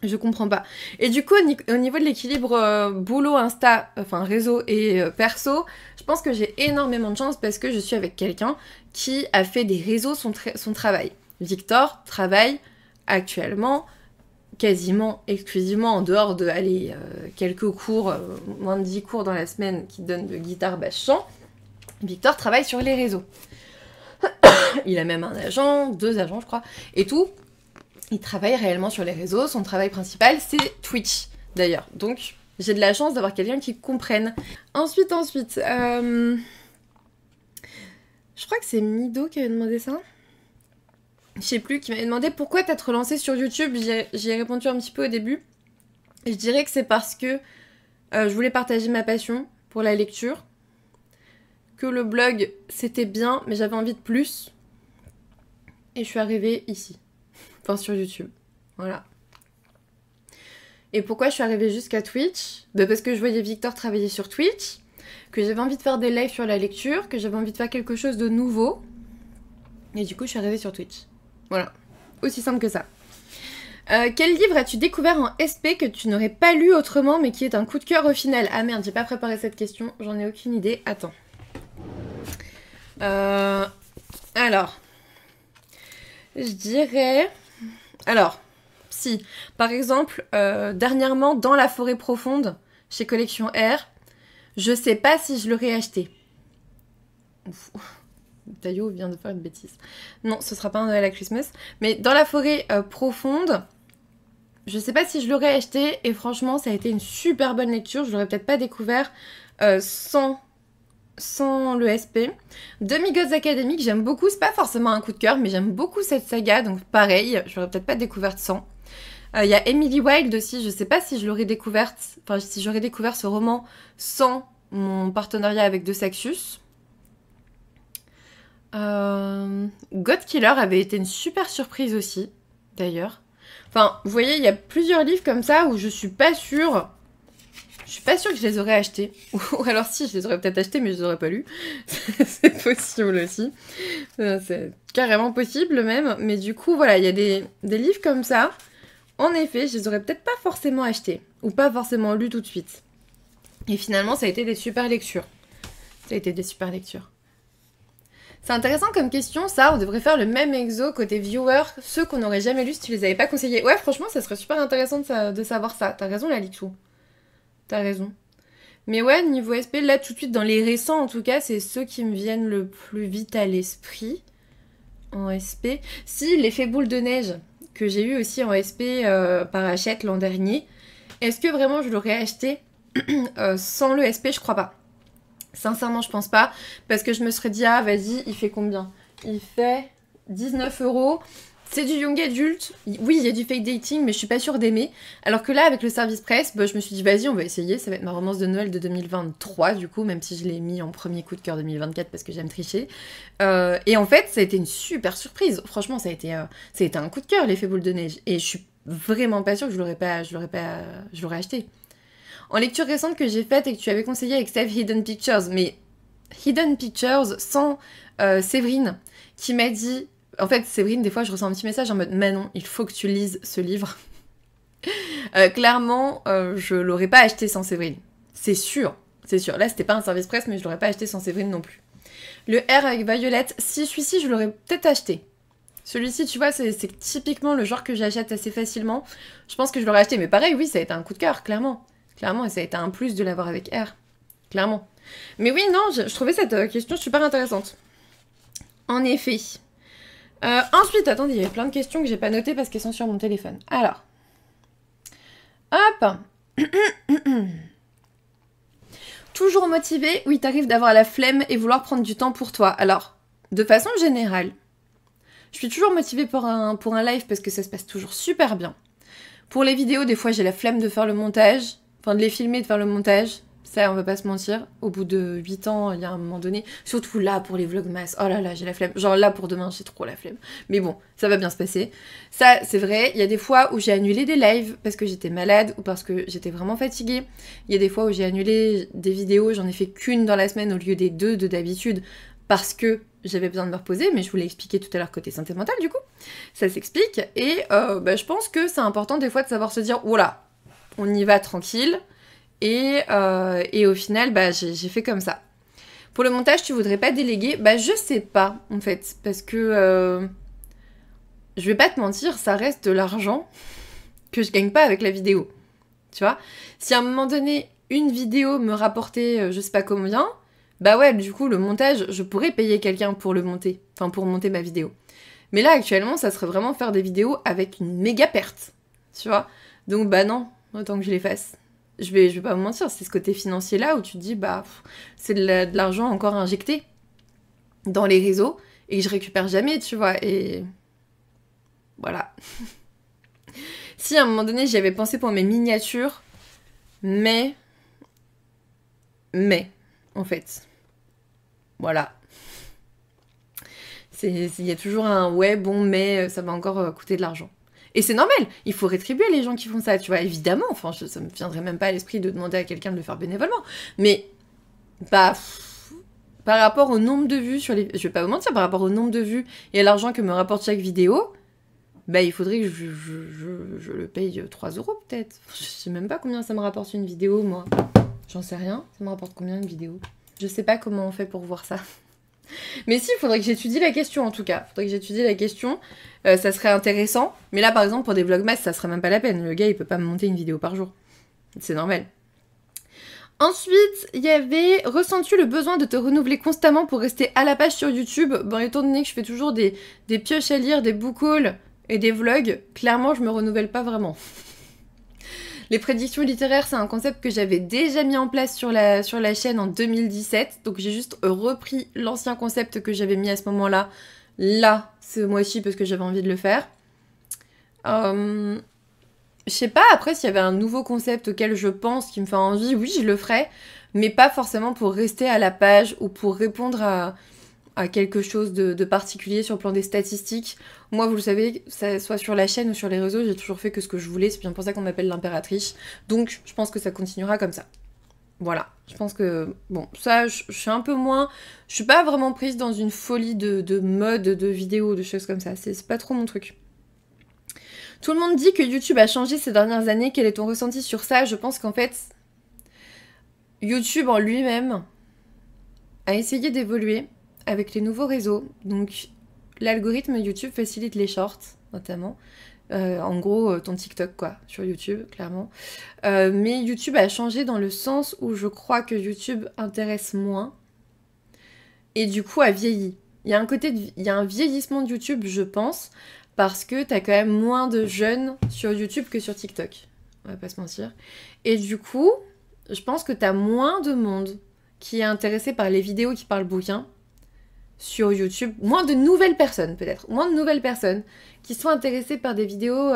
Je comprends pas. Et du coup, au niveau de l'équilibre boulot, Insta, enfin réseau et perso, je pense que j'ai énormément de chance parce que je suis avec quelqu'un qui a fait des réseaux son travail. Victor travaille actuellement quasiment exclusivement en dehors de quelques cours, moins de 10 cours dans la semaine qui donnent de guitare, basse, chant. Victor travaille sur les réseaux. Il a même un agent, 2 agents je crois, et tout. Il travaille réellement sur les réseaux. Son travail principal, c'est Twitch, d'ailleurs. Donc, j'ai de la chance d'avoir quelqu'un qui comprenne. Ensuite, je crois que c'est Mido qui avait demandé ça. Je sais plus, qui m'avait demandé pourquoi t'as te relancé sur YouTube. J'y ai répondu un petit peu au début. Et je dirais que c'est parce que je voulais partager ma passion pour la lecture. Que le blog, c'était bien, mais j'avais envie de plus. Et je suis arrivée ici. Enfin, sur YouTube. Voilà. Et pourquoi je suis arrivée jusqu'à Twitch ? Parce que je voyais Victor travailler sur Twitch, que j'avais envie de faire des lives sur la lecture, que j'avais envie de faire quelque chose de nouveau. Et du coup, je suis arrivée sur Twitch. Voilà. Aussi simple que ça. Quel livre as-tu découvert en SP que tu n'aurais pas lu autrement, mais qui est un coup de cœur au final ? Ah merde, j'ai pas préparé cette question, j'en ai aucune idée. Attends. Alors. Je dirais... Alors... Si, par exemple, dernièrement, Dans la forêt profonde, chez Collection R, je sais pas si je l'aurais acheté. Taillot vient de faire une bêtise. Non, ce sera pas un Noël à Christmas. Mais Dans la forêt profonde, je sais pas si je l'aurais acheté. Et franchement, ça a été une super bonne lecture. Je l'aurais peut-être pas découvert sans le SP. Demi-Gods Academic, j'aime beaucoup. C'est pas forcément un coup de cœur, mais j'aime beaucoup cette saga. Donc pareil, je l'aurais peut-être pas découverte sans. Y a Emily Wilde aussi, je sais pas si je l'aurais découverte, enfin si j'aurais découvert ce roman sans mon partenariat avec De Saxus. God Killer avait été une super surprise aussi, d'ailleurs. Enfin, vous voyez, il y a plusieurs livres comme ça où je suis pas sûre. Je suis pas sûre que je les aurais achetés. Ou alors si, je les aurais peut-être achetés, mais je les aurais pas lus. C'est possible aussi. C'est carrément possible même. Mais du coup, voilà, il y a des livres comme ça. En effet, je les aurais peut-être pas forcément achetés, ou pas forcément lus tout de suite. Et finalement, ça a été des super lectures. C'est intéressant comme question, ça, on devrait faire le même exo côté viewer, ceux qu'on n'aurait jamais lus si tu les avais pas conseillés. Ouais, franchement, ça serait super intéressant de savoir ça. T'as raison, Lalixou. T'as raison. Mais ouais, niveau SP, là, tout de suite, dans les récents, en tout cas, c'est ceux qui me viennent le plus vite à l'esprit. En SP. Si, l'effet boule de neige... que j'ai eu aussi en SP par Hachette l'an dernier. Est-ce que vraiment je l'aurais acheté sans le SP ? Je crois pas. Sincèrement, je pense pas. Parce que je me serais dit, ah vas-y, il fait combien ? Il fait 19 €. C'est du young adulte. Oui, il y a du fake dating, mais je suis pas sûre d'aimer. Alors que là, avec le service presse, je me suis dit, vas-y, on va essayer. Ça va être ma romance de Noël de 2023, du coup, même si je l'ai mis en premier coup de cœur 2024 parce que j'aime tricher. Et en fait, ça a été une super surprise. Franchement, ça a été un coup de cœur, l'effet boule de neige. Et je suis vraiment pas sûre que je l'aurais acheté. En lecture récente que j'ai faite et que tu avais conseillé avec Steph Hidden Pictures, mais Hidden Pictures sans Séverine, qui m'a dit... En fait, Séverine, des fois, je reçois un petit message en mode « Manon, il faut que tu lises ce livre. » Clairement, je l'aurais pas acheté sans Séverine. C'est sûr, c'est sûr. Là, c'était pas un service presse, mais je l'aurais pas acheté sans Séverine non plus. Le R avec Violette, si celui-ci, je l'aurais peut-être acheté. Celui-ci, tu vois, c'est typiquement le genre que j'achète assez facilement. Je pense que je l'aurais acheté, mais pareil, oui, ça a été un coup de cœur, clairement. Clairement, et ça a été un plus de l'avoir avec R. Clairement. Mais oui, non, je trouvais cette question super intéressante. En effet... ensuite, attendez, il y avait plein de questions que j'ai pas notées parce qu'elles sont sur mon téléphone. Alors. Hop. Toujours motivé, oui, t'arrives d'avoir la flemme et vouloir prendre du temps pour toi. Alors, de façon générale, je suis toujours motivée pour un live parce que ça se passe toujours super bien. Pour les vidéos, des fois, j'ai la flemme de faire le montage. Enfin, de les filmer et de faire le montage. Ça, on va pas se mentir. Au bout de 8 ans, il y a un moment donné... Surtout là, pour les vlogmas. Oh là là, j'ai la flemme. Genre là, pour demain, j'ai trop la flemme. Mais bon, ça va bien se passer. Ça, c'est vrai. Il y a des fois où j'ai annulé des lives parce que j'étais malade ou parce que j'étais vraiment fatiguée. Il y a des fois où j'ai annulé des vidéos. J'en ai fait qu'une dans la semaine au lieu des 2 de d'habitude parce que j'avais besoin de me reposer. Mais je vous l'ai expliqué tout à l'heure côté santé mentale, du coup. Ça s'explique. Et je pense que c'est important des fois de savoir se dire « Oh là, on y va tranquille ». Et au final, j'ai fait comme ça. Pour le montage, tu voudrais pas déléguer ? Je sais pas, en fait. Parce que, je vais pas te mentir, ça reste de l'argent que je gagne pas avec la vidéo. Tu vois ? Si à un moment donné, une vidéo me rapportait je sais pas combien, ouais, du coup, le montage, je pourrais payer quelqu'un pour le monter. Enfin, pour monter ma vidéo. Mais là, actuellement, ça serait vraiment faire des vidéos avec une méga perte, tu vois. Donc, bah non, autant que je les fasse. Je vais pas vous mentir, c'est ce côté financier-là où tu te dis, bah, c'est de l'argent encore injecté dans les réseaux et que je récupère jamais, tu vois. Et voilà. Si, à un moment donné, j'y avais pensé pour mes miniatures, mais, en fait, voilà. Il y a toujours un ouais, bon, mais ça va encore coûter de l'argent. Et c'est normal, il faut rétribuer les gens qui font ça, tu vois, évidemment. Enfin, ça me viendrait même pas à l'esprit de demander à quelqu'un de le faire bénévolement. Mais, bah, par rapport au nombre de vues sur les... Je vais pas vous mentir, par rapport au nombre de vues et à l'argent que me rapporte chaque vidéo, bah, il faudrait que je le paye 3 euros peut-être. Je sais même pas combien ça me rapporte une vidéo, moi. J'en sais rien. Ça me rapporte combien une vidéo? Je sais pas comment on fait pour voir ça. Mais si, il faudrait que j'étudie la question en tout cas. Faudrait que j'étudie la question. Ça serait intéressant. Mais là, par exemple, pour des vlogmas, ça serait même pas la peine. Le gars, il peut pas me monter une vidéo par jour. C'est normal. Ensuite, il y avait « Ressens-tu le besoin de te renouveler constamment pour rester à la page sur YouTube ?» Bon, étant donné que je fais toujours des pioches à lire, des book hauls et des vlogs, clairement, je me renouvelle pas vraiment. Les prédictions littéraires, c'est un concept que j'avais déjà mis en place sur la chaîne en 2017. Donc j'ai juste repris l'ancien concept que j'avais mis à ce moment-là, là, ce mois-ci, parce que j'avais envie de le faire. Je sais pas, après, s'il y avait un nouveau concept auquel je pense qui me fait envie, oui, je le ferais. Mais pas forcément pour rester à la page ou pour répondre à quelque chose de particulier sur le plan des statistiques. Moi, vous le savez, soit sur la chaîne ou sur les réseaux, j'ai toujours fait que ce que je voulais. C'est bien pour ça qu'on m'appelle l'impératrice. Donc, je pense que ça continuera comme ça. Voilà. Je pense que, bon, ça, je suis un peu moins... Je suis pas vraiment prise dans une folie de mode, de vidéos, de choses comme ça. C'est pas trop mon truc. Tout le monde dit que YouTube a changé ces dernières années. Quel est ton ressenti sur ça? Je pense qu'en fait, YouTube en lui-même a essayé d'évoluer avec les nouveaux réseaux. Donc, l'algorithme YouTube facilite les shorts, notamment. En gros, ton TikTok, quoi, sur YouTube, clairement. Mais YouTube a changé dans le sens où je crois que YouTube intéresse moins. Et du coup, a vieilli. Il y a un vieillissement de YouTube, je pense, parce que t'as quand même moins de jeunes sur YouTube que sur TikTok. On va pas se mentir. Et du coup, je pense que t'as moins de monde qui est intéressé par les vidéos qui parlent bouquin sur YouTube, moins de nouvelles personnes peut-être, moins de nouvelles personnes qui sont intéressées par des vidéos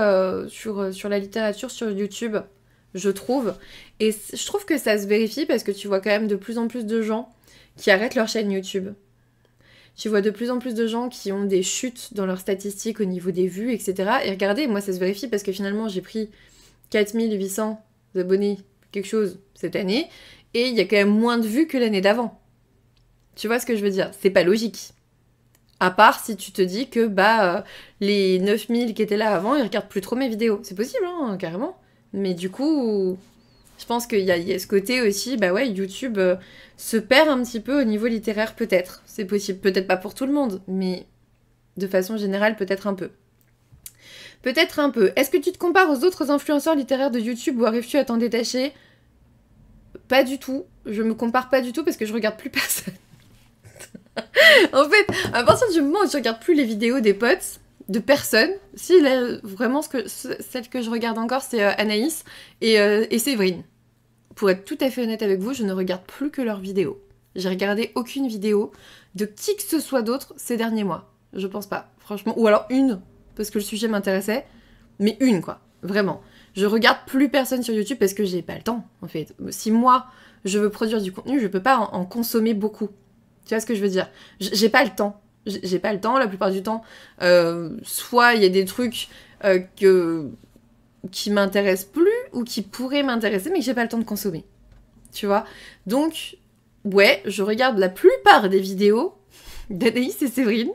sur la littérature sur YouTube, je trouve. Et je trouve que ça se vérifie parce que tu vois quand même de plus en plus de gens qui arrêtent leur chaîne YouTube. Tu vois de plus en plus de gens qui ont des chutes dans leurs statistiques au niveau des vues, etc. Et regardez, moi ça se vérifie parce que finalement j'ai pris 4800 abonnés, quelque chose, cette année, et il y a quand même moins de vues que l'année d'avant. Tu vois ce que je veux dire? C'est pas logique. À part si tu te dis que les 9000 qui étaient là avant, ils regardent plus trop mes vidéos. C'est possible, hein, carrément. Mais du coup, je pense qu'il y a ce côté aussi, bah ouais, YouTube se perd un petit peu au niveau littéraire, peut-être. C'est possible, peut-être pas pour tout le monde, mais de façon générale, peut-être un peu. Peut-être un peu. Est-ce que tu te compares aux autres influenceurs littéraires de YouTube ou arrives-tu à t'en détacher? Pas du tout. Je me compare pas du tout parce que je regarde plus personne. En fait, à partir du moment où je regarde plus les vidéos des potes, de personnes, si là, vraiment celle que je regarde encore, c'est Anaïs et Séverine. Pour être tout à fait honnête avec vous, je ne regarde plus que leurs vidéos. J'ai regardé aucune vidéo de qui que ce soit d'autre ces derniers mois. Je pense pas, franchement. Ou alors une, parce que le sujet m'intéressait, mais une, quoi. Vraiment. Je regarde plus personne sur YouTube parce que j'ai pas le temps, en fait. Si moi, je veux produire du contenu, je peux pas en consommer beaucoup. Tu vois ce que je veux dire? J'ai pas le temps. J'ai pas le temps, la plupart du temps. Soit il y a des trucs qui m'intéressent plus ou qui pourraient m'intéresser, mais que j'ai pas le temps de consommer. Tu vois? Donc, ouais, je regarde la plupart des vidéos d'Anaïs et Séverine.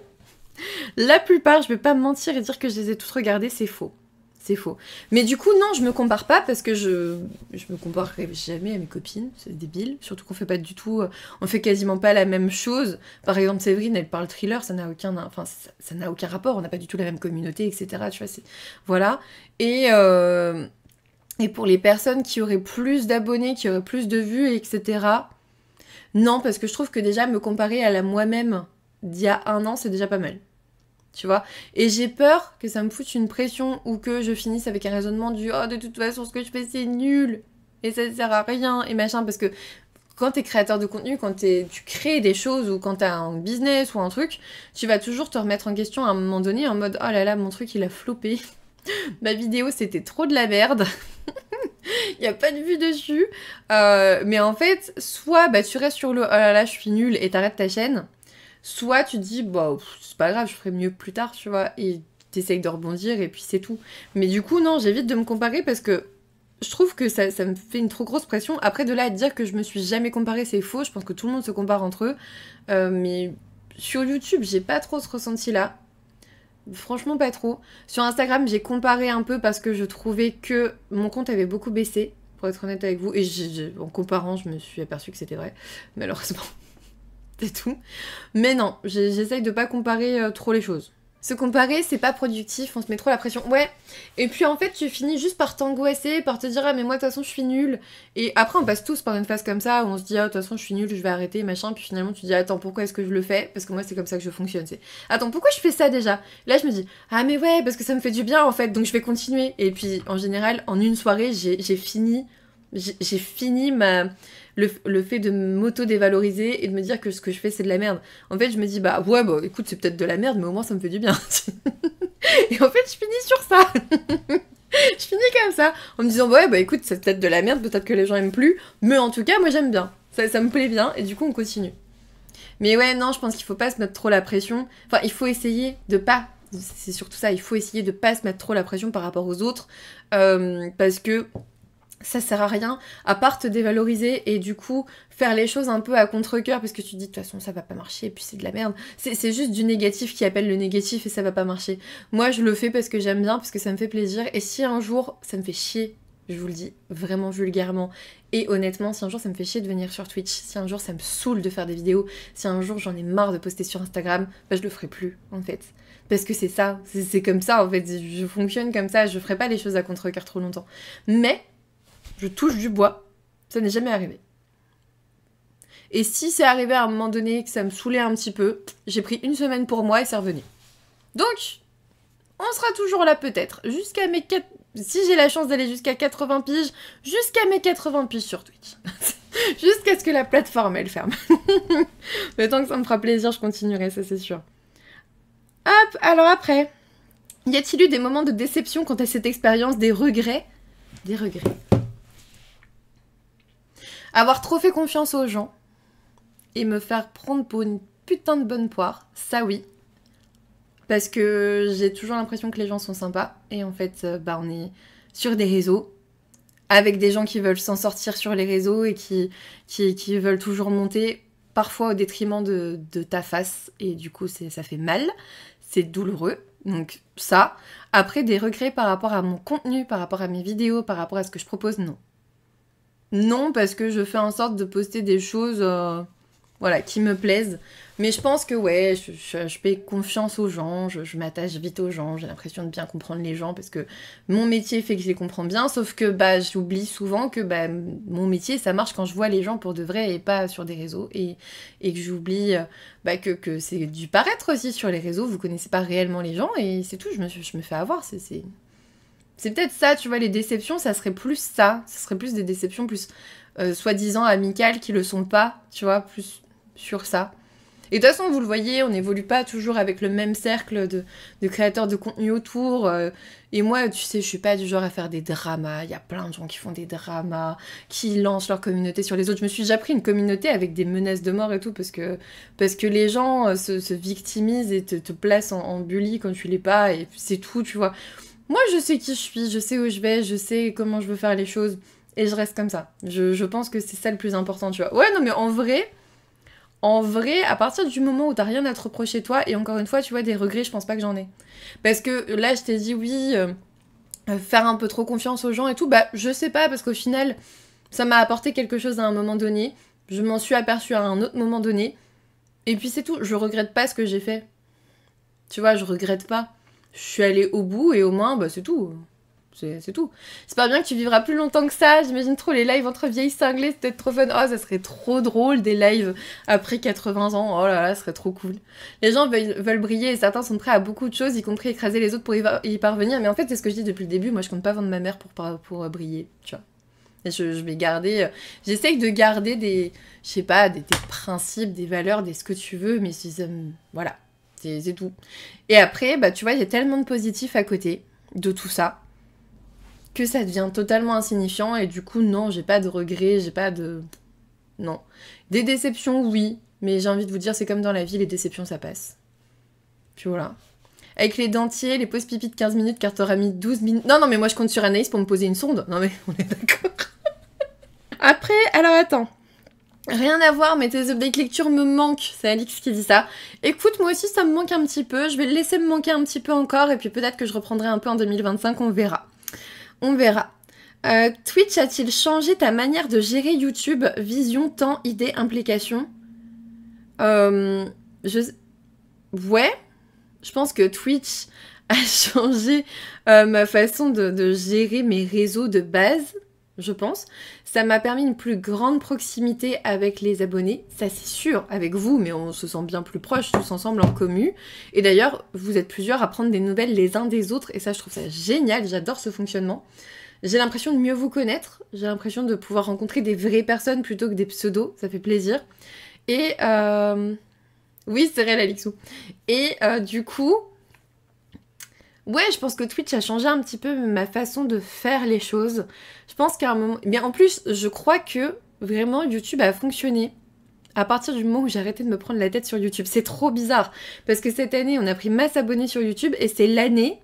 La plupart, je vais pas me mentir et dire que je les ai toutes regardées, c'est faux. C'est faux. Mais du coup, non, je me compare pas parce que je me comparerai jamais à mes copines, c'est débile. Surtout qu'on fait pas du tout, on fait quasiment pas la même chose. Par exemple, Séverine, elle parle thriller, ça n'a aucun rapport, on n'a pas du tout la même communauté, etc. Tu vois, voilà. Et pour les personnes qui auraient plus d'abonnés, qui auraient plus de vues, etc. Non, parce que je trouve que déjà me comparer à la moi-même d'il y a un an, c'est déjà pas mal. tu vois. Et j'ai peur que ça me foute une pression ou que je finisse avec un raisonnement du « Oh, de toute façon, ce que je fais, c'est nul et ça sert à rien » et machin, parce que quand t'es créateur de contenu, quand tu crées des choses ou quand t'as un business ou un truc, tu vas toujours te remettre en question à un moment donné en mode « Oh là là, mon truc, il a floppé. Ma vidéo, c'était trop de la merde. » Il n'y a pas de vue dessus. Mais en fait, soit bah, tu restes sur le « Oh là là, je suis nulle » et t'arrêtes ta chaîne. Soit tu te dis, bah, c'est pas grave, je ferai mieux plus tard, tu vois, et t'essayes de rebondir, et puis c'est tout. Mais du coup, non, j'évite de me comparer parce que je trouve que ça me fait une trop grosse pression. Après, de là à dire que je me suis jamais comparée, c'est faux. Je pense que tout le monde se compare entre eux. Mais sur YouTube, j'ai pas trop ce ressenti-là. Franchement, pas trop. Sur Instagram, j'ai comparé un peu parce que je trouvais que mon compte avait beaucoup baissé, pour être honnête avec vous. Et en comparant, je me suis aperçue que c'était vrai, malheureusement. C'est tout. Mais non, j'essaye de pas comparer trop les choses. Se comparer, c'est pas productif, on se met trop la pression. Ouais, et puis en fait, tu finis juste par t'angoisser, par te dire « Ah mais moi de toute façon je suis nulle ». Et après on passe tous par une phase comme ça où on se dit « Ah de toute façon je suis nulle, je vais arrêter, machin ». Puis finalement tu te dis « Attends, pourquoi est-ce que je le fais ?» Parce que moi c'est comme ça que je fonctionne, c'est « Attends, pourquoi je fais ça déjà ?» Là je me dis « Ah mais ouais, parce que ça me fait du bien en fait, donc je vais continuer ». Et puis en général, en une soirée, j'ai fini le fait de m'auto-dévaloriser et de me dire que ce que je fais c'est de la merde. En fait je me dis bah ouais bah écoute c'est peut-être de la merde mais au moins ça me fait du bien. Et en fait je finis sur ça. Je finis comme ça en me disant ouais bah écoute c'est peut-être de la merde, peut-être que les gens aiment plus, mais en tout cas moi j'aime bien. Ça me plaît bien et du coup on continue. Mais ouais non je pense qu'il faut pas se mettre trop la pression. Enfin il faut essayer de pas. C'est surtout ça, il faut essayer de pas se mettre trop la pression par rapport aux autres parce que ça sert à rien, à part te dévaloriser et du coup faire les choses un peu à contre-cœur parce que tu te dis de toute façon ça va pas marcher et puis c'est de la merde. C'est juste du négatif qui appelle le négatif et ça va pas marcher. Moi je le fais parce que j'aime bien, parce que ça me fait plaisir et si un jour ça me fait chier, je vous le dis vraiment vulgairement et honnêtement, si un jour ça me fait chier de venir sur Twitch, si un jour ça me saoule de faire des vidéos, si un jour j'en ai marre de poster sur Instagram, bah je le ferai plus en fait. Parce que c'est ça, c'est comme ça en fait, je fonctionne comme ça, je ferai pas les choses à contre-cœur trop longtemps. Mais je touche du bois, ça n'est jamais arrivé. Et si c'est arrivé à un moment donné que ça me saoulait un petit peu, j'ai pris une semaine pour moi et c'est revenu. Donc, on sera toujours là peut-être, jusqu'à mes 4... Si j'ai la chance d'aller jusqu'à 80 piges, jusqu'à mes 80 piges sur Twitch. Jusqu'à ce que la plateforme, elle ferme. Mais tant que ça me fera plaisir, je continuerai, ça c'est sûr. Hop, alors après, y a-t-il eu des moments de déception quant à cette expérience, des regrets? Des regrets. Avoir trop fait confiance aux gens et me faire prendre pour une putain de bonne poire, ça oui. Parce que j'ai toujours l'impression que les gens sont sympas. Et en fait, bah, on est sur des réseaux, avec des gens qui veulent s'en sortir sur les réseaux et qui veulent toujours monter, parfois au détriment de ta face. Et du coup, ça fait mal, c'est douloureux. Donc ça. Après, des regrets par rapport à mon contenu, par rapport à mes vidéos, par rapport à ce que je propose, non. Non, parce que je fais en sorte de poster des choses voilà, qui me plaisent. Mais je pense que ouais, je fais confiance aux gens, je m'attache vite aux gens, j'ai l'impression de bien comprendre les gens parce que mon métier fait que je les comprends bien, sauf que bah, j'oublie souvent que bah, mon métier, ça marche quand je vois les gens pour de vrai et pas sur des réseaux. Et que j'oublie bah, que c'est du paraître aussi sur les réseaux, vous connaissez pas réellement les gens et c'est tout, je me fais avoir, c'est peut-être ça, tu vois, les déceptions, ça serait plus ça. Ça serait plus des déceptions plus soi-disant amicales qui le sont pas, tu vois, plus sur ça. Et de toute façon, vous le voyez, on n'évolue pas toujours avec le même cercle de créateurs de contenu autour. Et moi, tu sais, je suis pas du genre à faire des dramas. Il y a plein de gens qui font des dramas, qui lancent leur communauté sur les autres. Je me suis déjà pris une communauté avec des menaces de mort et tout, parce que les gens se victimisent et te placent en bully quand tu l'es pas, et c'est tout, tu vois. Moi, je sais qui je suis, je sais où je vais, je sais comment je veux faire les choses, et je reste comme ça. Je pense que c'est ça le plus important, tu vois. Ouais, non, mais en vrai, à partir du moment où t'as rien à te reprocher toi, et encore une fois, tu vois, des regrets, je pense pas que j'en ai. Parce que là, je t'ai dit oui, faire un peu trop confiance aux gens et tout, bah, je sais pas, parce qu'au final, ça m'a apporté quelque chose à un moment donné, je m'en suis aperçue à un autre moment donné, et puis c'est tout, je regrette pas ce que j'ai fait. Tu vois, je regrette pas. Je suis allée au bout et au moins, bah c'est tout. C'est tout. J'espère bien que tu vivras plus longtemps que ça. J'imagine trop les lives entre vieilles cinglées, c'est peut-être trop fun. Oh, ça serait trop drôle, des lives après 80 ans. Oh là là, ça serait trop cool. Les gens veulent briller et certains sont prêts à beaucoup de choses, y compris écraser les autres pour y parvenir. Mais en fait, c'est ce que je dis depuis le début. Moi, je compte pas vendre ma mère pour briller, tu vois. Et je vais garder... J'essaye de garder des... Je sais pas, des principes, des valeurs, ce que tu veux, mais voilà. C'est tout. Et après, bah tu vois, il y a tellement de positifs à côté de tout ça que ça devient totalement insignifiant et du coup, non, j'ai pas de regrets, j'ai pas de... Non. Des déceptions, oui, mais j'ai envie de vous dire, c'est comme dans la vie, les déceptions, ça passe. Puis voilà. Avec les dentiers, les pauses pipi de 15 minutes car t'auras mis 12 minutes... Non, mais moi je compte sur Anaïs pour me poser une sonde. Non mais, on est d'accord. Après, alors attends. Rien à voir, mais tes updates lecture me manquent. C'est Alix qui dit ça. Écoute, moi aussi, ça me manque un petit peu. Je vais le laisser me manquer un petit peu encore. Et puis peut-être que je reprendrai un peu en 2025. On verra. On verra. Twitch a-t-il changé ta manière de gérer YouTube? Vision, temps, idée, implication? Ouais. Je pense que Twitch a changé ma façon de gérer mes réseaux de base. Je pense. Ça m'a permis une plus grande proximité avec les abonnés, ça c'est sûr, avec vous, mais on se sent bien plus proches tous ensemble en commu. Et d'ailleurs, vous êtes plusieurs à prendre des nouvelles les uns des autres, et ça je trouve ça génial, j'adore ce fonctionnement. J'ai l'impression de mieux vous connaître, j'ai l'impression de pouvoir rencontrer des vraies personnes plutôt que des pseudos, ça fait plaisir. Et oui, c'est réel Alixou. Et du coup... Ouais, je pense que Twitch a changé un petit peu ma façon de faire les choses. Je pense qu'à un moment... Mais en plus, je crois que vraiment YouTube a fonctionné à partir du moment où j'ai arrêté de me prendre la tête sur YouTube. C'est trop bizarre, parce que cette année, on a pris masse abonnés sur YouTube, et c'est l'année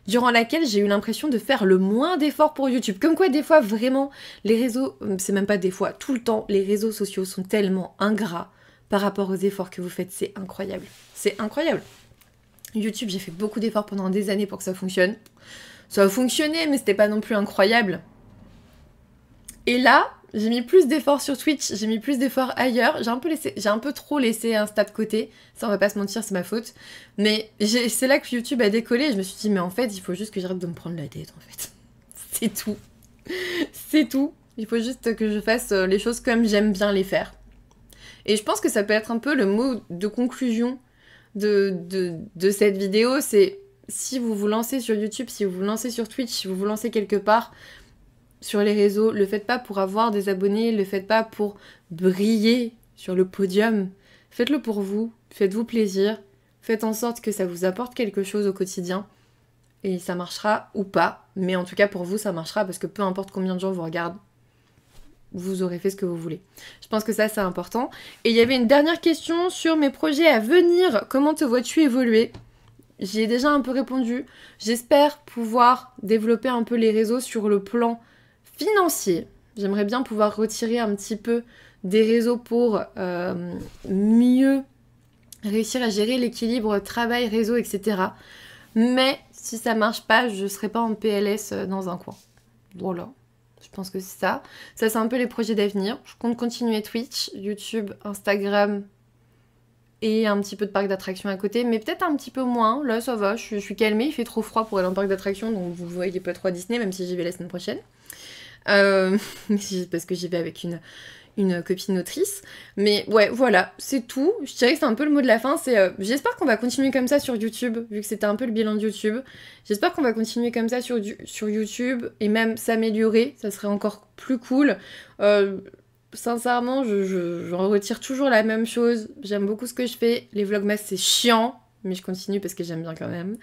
durant laquelle j'ai eu l'impression de faire le moins d'efforts pour YouTube. Comme quoi, des fois, vraiment, les réseaux... C'est même pas des fois, tout le temps, les réseaux sociaux sont tellement ingrats par rapport aux efforts que vous faites. C'est incroyable. C'est incroyable. YouTube, j'ai fait beaucoup d'efforts pendant des années pour que ça fonctionne. Ça a fonctionné, mais c'était pas non plus incroyable. Et là, j'ai mis plus d'efforts sur Twitch, j'ai mis plus d'efforts ailleurs. J'ai un peu trop laissé Insta de côté. Ça, on va pas se mentir, c'est ma faute. Mais c'est là que YouTube a décollé. Je me suis dit, mais en fait, il faut juste que j'arrête de me prendre la tête, en fait. C'est tout. C'est tout. Il faut juste que je fasse les choses comme j'aime bien les faire. Et je pense que ça peut être un peu le mot de conclusion de cette vidéo, c'est si vous vous lancez sur YouTube, si vous vous lancez sur Twitch, si vous vous lancez quelque part sur les réseaux, le faites pas pour avoir des abonnés, le faites pas pour briller sur le podium, faites-le pour vous, faites-vous plaisir, faites en sorte que ça vous apporte quelque chose au quotidien et ça marchera ou pas, mais en tout cas pour vous ça marchera parce que peu importe combien de gens vous regardent, vous aurez fait ce que vous voulez. Je pense que ça, c'est important. Et il y avait une dernière question sur mes projets à venir. Comment te vois-tu évoluer? J'y ai déjà un peu répondu. J'espère pouvoir développer un peu les réseaux sur le plan financier. J'aimerais bien pouvoir retirer un petit peu des réseaux pour mieux réussir à gérer l'équilibre travail, réseau, etc. Mais si ça marche pas, je serai pas en PLS dans un coin. Voilà. Je pense que c'est ça. Ça, c'est un peu les projets d'avenir. Je compte continuer Twitch, YouTube, Instagram et un petit peu de parc d'attractions à côté, mais peut-être un petit peu moins. Là, ça va, je suis calmée. Il fait trop froid pour aller en parc d'attractions, donc vous voyez pas trop à Disney, même si j'y vais la semaine prochaine. Parce que j'y vais avec une copine autrice. Mais ouais, voilà, c'est tout. Je dirais que c'est un peu le mot de la fin. C'est j'espère qu'on va continuer comme ça sur YouTube, vu que c'était un peu le bilan de YouTube. J'espère qu'on va continuer comme ça sur YouTube et même s'améliorer. Ça serait encore plus cool. Sincèrement, je retire toujours la même chose. J'aime beaucoup ce que je fais. Les vlogmas, c'est chiant, mais je continue parce que j'aime bien quand même.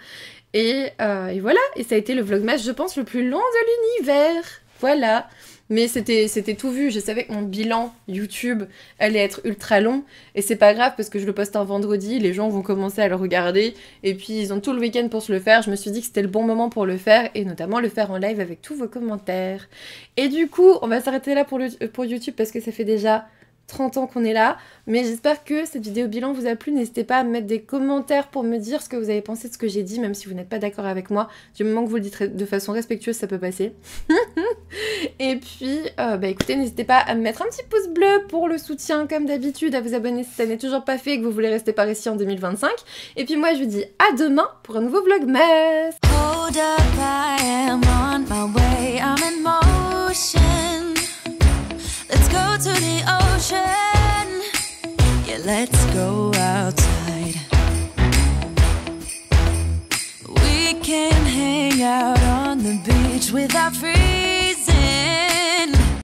Et voilà. Et ça a été le vlogmas, je pense, le plus long de l'univers. Voilà. Mais c'était tout vu, je savais que mon bilan YouTube allait être ultra long, et c'est pas grave parce que je le poste un vendredi, les gens vont commencer à le regarder, et puis ils ont tout le week-end pour se le faire, je me suis dit que c'était le bon moment pour le faire, et notamment le faire en live avec tous vos commentaires. Et du coup, on va s'arrêter là pour YouTube parce que ça fait déjà 30 ans qu'on est là, mais j'espère que cette vidéo bilan vous a plu. N'hésitez pas à me mettre des commentaires pour me dire ce que vous avez pensé de ce que j'ai dit, même si vous n'êtes pas d'accord avec moi. Du moment que vous le dites de façon respectueuse, ça peut passer. Et puis, écoutez, n'hésitez pas à me mettre un petit pouce bleu pour le soutien, comme d'habitude, à vous abonner si ça n'est toujours pas fait et que vous voulez rester par ici en 2025. Et puis moi, je vous dis à demain pour un nouveau vlogmas. Hold up, I am on my to the ocean. Yeah, let's go outside. We can hang out on the beach without freezing.